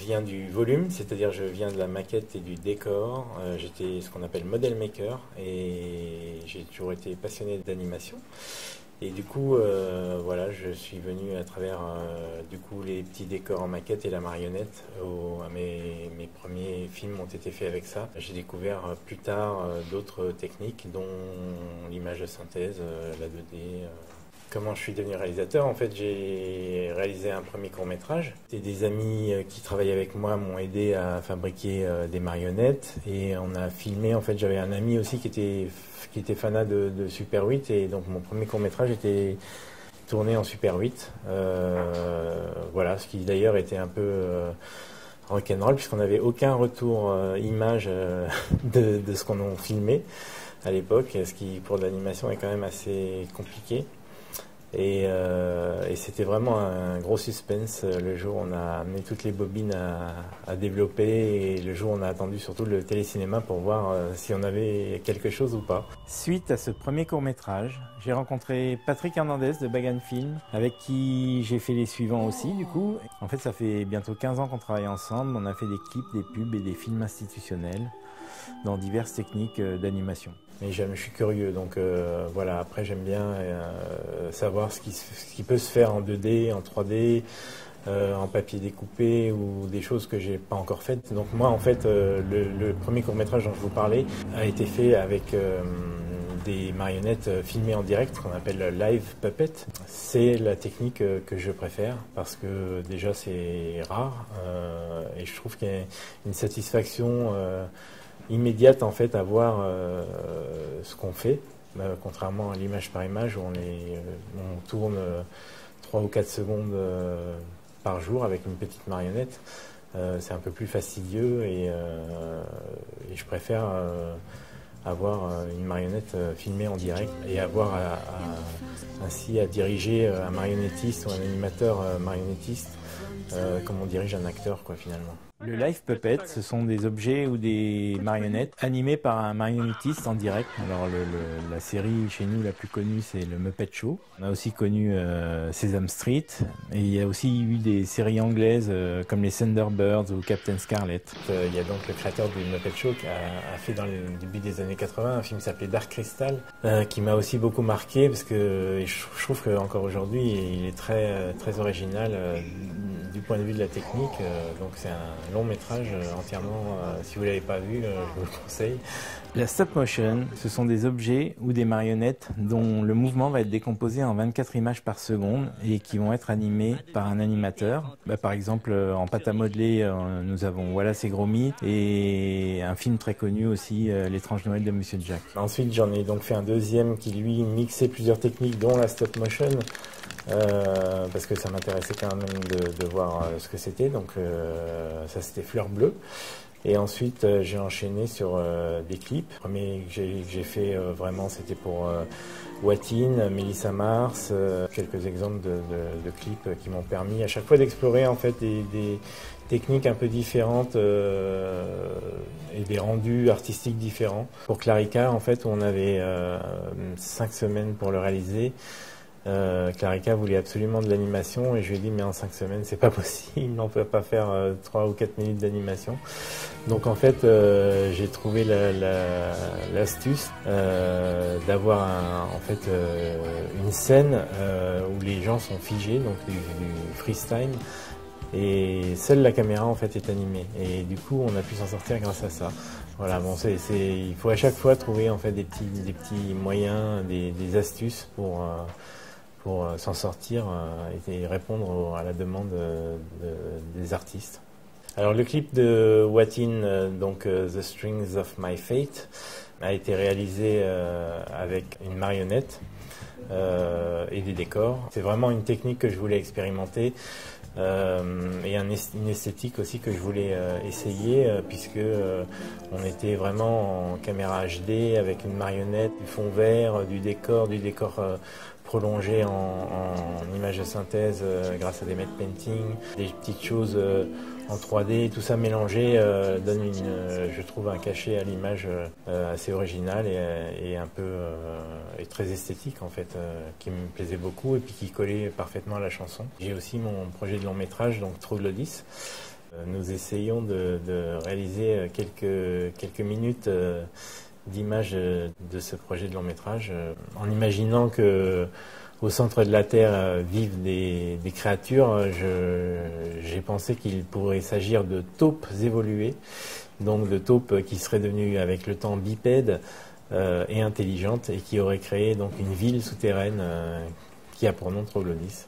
viens du volume, c'est-à-dire je viens de la maquette et du décor. J'étais ce qu'on appelle model maker et j'ai toujours été passionné d'animation. Et du coup, voilà, je suis venu à travers du coup les petits décors en maquette et la marionnette. Mes premiers films ont été faits avec ça. J'ai découvert plus tard d'autres techniques, dont l'image de synthèse, la 2D. Comment je suis devenu réalisateur? En fait, j'ai réalisé un premier court-métrage. Et des amis qui travaillaient avec moi m'ont aidé à fabriquer des marionnettes et on a filmé. En fait, j'avais un ami aussi qui était fanat de Super 8 et donc mon premier court-métrage était tourné en Super 8. Voilà, ce qui d'ailleurs était un peu rock'n'roll puisqu'on n'avait aucun retour image de ce qu'on a filmé à l'époque, ce qui pour de l'animation est quand même assez compliqué. Et c'était vraiment un gros suspense le jour où on a amené toutes les bobines à développer et le jour où on a attendu surtout le télécinéma pour voir si on avait quelque chose ou pas. Suite à ce premier court-métrage, j'ai rencontré Patrick Hernandez de Bagan Film, avec qui j'ai fait les suivants aussi du coup. En fait, ça fait bientôt 15 ans qu'on travaille ensemble, on a fait des clips, des pubs et des films institutionnels dans diverses techniques d'animation. Mais je suis curieux, donc voilà, après j'aime bien savoir ce qui peut se faire en 2D, en 3D, en papier découpé ou des choses que j'ai pas encore faites. Donc moi en fait, le premier court-métrage dont je vous parlais a été fait avec des marionnettes filmées en direct, qu'on appelle live puppet. C'est la technique que je préfère parce que déjà c'est rare et je trouve qu'il y a une satisfaction immédiate en fait à voir ce qu'on fait, contrairement à l'image par image où on tourne 3 ou 4 secondes par jour avec une petite marionnette. C'est un peu plus fastidieux et je préfère avoir une marionnette filmée en direct et avoir ainsi à diriger un marionnettiste ou un animateur marionnettiste comme on dirige un acteur quoi finalement. Le live puppet, ce sont des objets ou des marionnettes animées par un marionnettiste en direct. Alors la série chez nous la plus connue c'est le Muppet Show. On a aussi connu Sesame Street et il y a aussi eu des séries anglaises comme les Thunderbirds ou Captain Scarlet. Il y a donc le créateur du Muppet Show qui a fait dans le début des années 80 un film qui s'appelait Dark Crystal qui m'a aussi beaucoup marqué parce que je trouve qu'encore aujourd'hui il est très, très original du point de vue de la technique. Donc c'est un long métrage entièrement, si vous ne l'avez pas vu, je vous le conseille. La stop motion, ce sont des objets ou des marionnettes dont le mouvement va être décomposé en 24 images par seconde et qui vont être animées par un animateur. Par exemple, en pâte à modeler, nous avons Wallace et Gromit et un film très connu aussi, L'étrange Noël de Monsieur Jack. Ensuite, j'en ai donc fait un deuxième qui lui mixait plusieurs techniques dont la stop motion. Parce que ça m'intéressait quand même de voir ce que c'était. Donc ça c'était Fleur Bleue. Et ensuite j'ai enchaîné sur des clips. Le premier que j'ai fait vraiment c'était pour Watine, Mélissa Mars, quelques exemples de clips qui m'ont permis à chaque fois d'explorer en fait des techniques un peu différentes et des rendus artistiques différents. Pour Clarica en fait on avait 5 semaines pour le réaliser. Clarica voulait absolument de l'animation et je lui ai dit mais en 5 semaines c'est pas possible, on peut pas faire 3 ou 4 minutes d'animation. Donc en fait j'ai trouvé l'astuce d'avoir une scène où les gens sont figés, donc du freestyle. Et seule la caméra en fait est animée et du coup on a pu s'en sortir grâce à ça. Voilà, bon il faut à chaque fois trouver en fait des petits moyens, des astuces pour s'en sortir et répondre à la demande des artistes. Alors le clip de Watine, donc The Strings of My Fate, a été réalisé avec une marionnette et des décors. C'est vraiment une technique que je voulais expérimenter et une esthétique aussi que je voulais essayer puisque on était vraiment en caméra HD avec une marionnette, du fond vert, du décor prolongé en images de synthèse grâce à des matte painting, des petites choses en 3D, tout ça mélangé donne je trouve un cachet à l'image assez original et un peu et très esthétique en fait, qui me plaisait beaucoup et puis qui collait parfaitement à la chanson. J'ai aussi mon projet de long métrage, donc Troglodytes, Nous essayons de réaliser quelques minutes d'images de ce projet de long métrage en imaginant que au centre de la Terre vivent des créatures. J'ai pensé qu'il pourrait s'agir de taupes évoluées, donc de taupes qui seraient devenues avec le temps bipèdes et intelligentes et qui auraient créé donc une ville souterraine qui a pour nom Troglodytes.